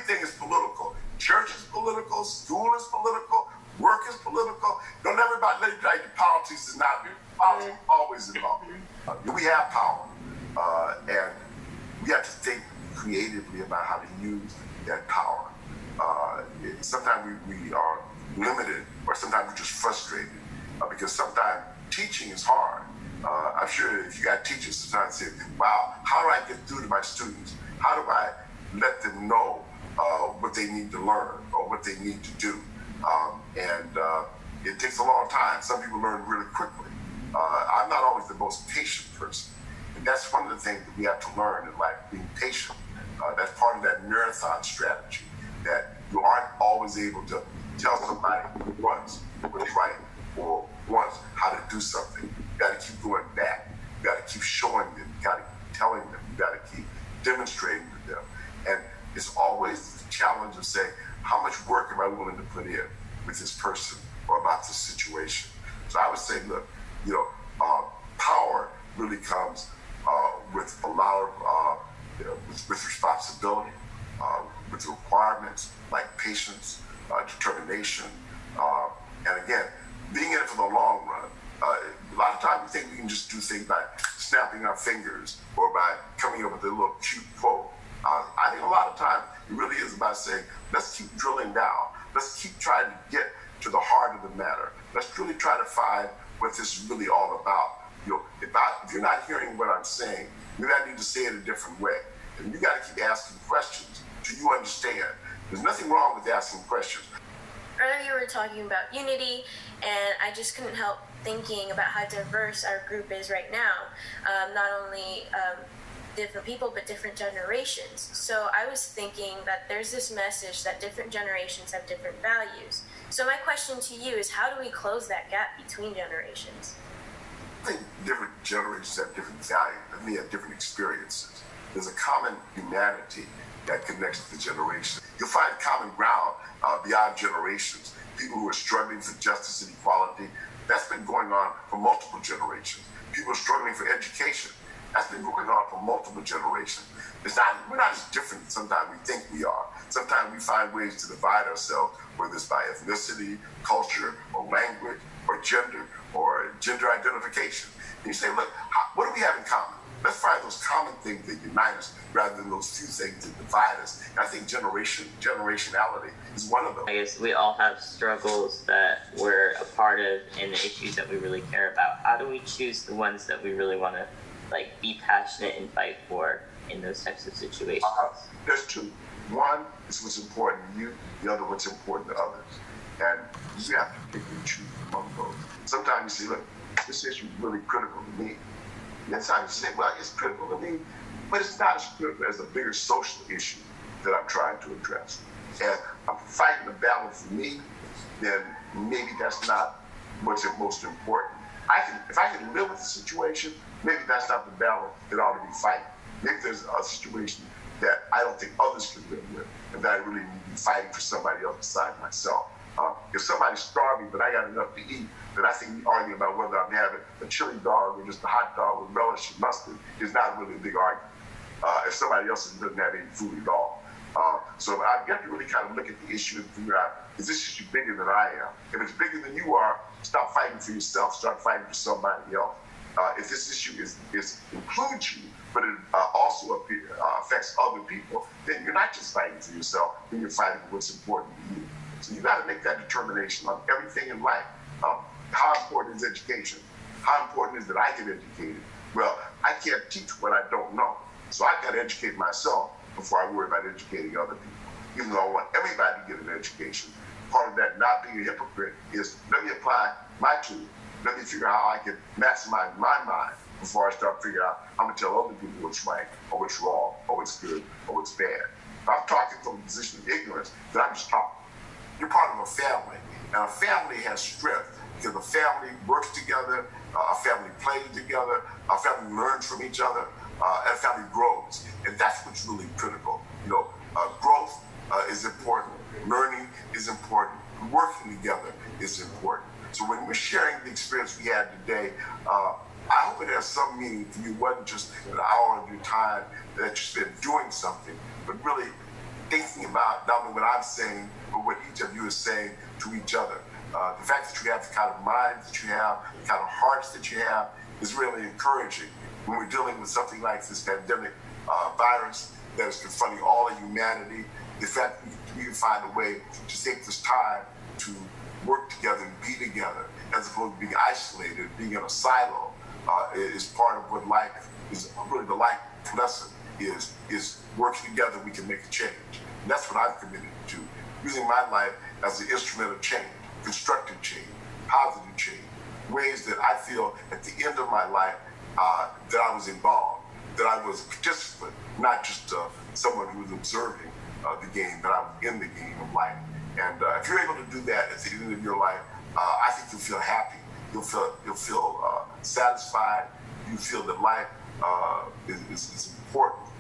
everything is political. Church is political, school is political, work is political. Don't everybody let you like the politics is not. Politics is always involved. We have power, and we have to think creatively about how to use that power. Sometimes we are limited, or sometimes we're just frustrated, because sometimes teaching is hard. I'm sure if you got teachers sometimes say, wow, how do I get through to my students? How do I let them know what they need to learn or what they need to do? It takes a long time. Some people learn really quickly. I'm not always the most patient person. And that's one of the things that we have to learn in life, being patient. That's part of that marathon strategy, that you aren't always able to tell somebody once what's right or once how to do something. You got to keep going back. You got to keep showing them. You got to keep telling them. You got to keep demonstrating to them. And it's always the challenge of saying, how much work am I willing to put in with this person or about this situation? So I would say, look, power really comes with a lot of with responsibility, with requirements like patience, determination, and again, being in it for the long run. A lot of times we think we can just do things by snapping our fingers or by coming up with a little cute quote. I think a lot of times it really is about saying, let's keep drilling down. Let's keep trying to get to the heart of the matter. Let's really try to find what this is really all about. If you're not hearing what I'm saying, maybe I need to say it a different way. And you got to keep asking questions till you understand. There's nothing wrong with asking questions. Earlier we were talking about unity, and I just couldn't help thinking about how diverse our group is right now. Not only different people, but different generations. So I was thinking that there's this message that different generations have different values. So my question to you is, how do we close that gap between generations? I think different generations have different values, and they have different experiences. There's a common humanity that connects the generations. You'll find common ground beyond generations. People who are struggling for justice and equality, that's been going on for multiple generations. People are struggling for education. That's been going on for multiple generations. We're not as different as sometimes we think we are. Sometimes we find ways to divide ourselves, whether it's by ethnicity, culture, or language, or gender identification. And you say, look, what do we have in common? Let's find those common things that unite us rather than those few things that divide us. And I think generationality is one of them. I guess we all have struggles that we're a part of and the issues that we really care about. How do we choose the ones that we really want to be passionate and fight for in those types of situations? There's two. One is what's important to you, the other what's important to others. And you have to pick and choose among those. Sometimes you say, look, this issue is really critical to me. And then sometimes you say, well, it's critical to me, but it's not as critical as a bigger social issue that I'm trying to address. And I'm fighting a battle for me, then maybe that's not what's most important. If I can live with the situation, maybe that's not the battle that I ought to be fighting. Maybe there's a situation that I don't think others can live with, and that I really need to be fighting for somebody else besides myself. If somebody's starving, but I got enough to eat, then I think we argue about whether I'm having a chili dog or just a hot dog with relish and mustard is not really a big argument. If somebody else doesn't have any food at all. So I have to really kind of look at the issue and figure out, is this issue bigger than I am? If it's bigger than you are, stop fighting for yourself, start fighting for somebody else. If this issue includes you, but it also affects other people, then you're not just fighting for yourself, then you're fighting for what's important to you. So you got to make that determination on everything in life. How important is education? How important is that I get educated? Well, I can't teach what I don't know. So I got to educate myself before I worry about educating other people. Even though I want everybody to get an education, part of that not being a hypocrite is, let me apply my tool. Let me figure out how I can maximize my mind before I start figuring out how to tell other people what's right, or what's wrong, or what's good, or what's bad. If I'm talking from a position of ignorance, then I'm just talking. You're part of a family, and a family has strength because a family works together, a family plays together, a family learns from each other, and a family grows. And that's what's really critical. Growth is important, learning is important, working together is important. So when we're sharing the experience we had today, I hope it has some meaning for you. It wasn't just an hour of your time that you spent doing something, but really thinking about not only what I'm saying, but what each of you is saying to each other. The fact that you have the kind of minds that you have, the kind of hearts that you have, is really encouraging when we're dealing with something like this pandemic virus that is confronting all of humanity. The fact that we can find a way to take this time to work together and be together, as opposed to being isolated, being in a silo, is part of what life is. Really, the life lesson is working together. We can make a change, and that's what I'm committed to. Using my life as an instrument of change, constructive change, positive change, ways that I feel at the end of my life that I was involved, that I was a participant, not just someone who was observing the game, but I was in the game of life. And if you're able to do that at the end of your life, I think you'll feel happy. You'll feel satisfied. You feel that life is important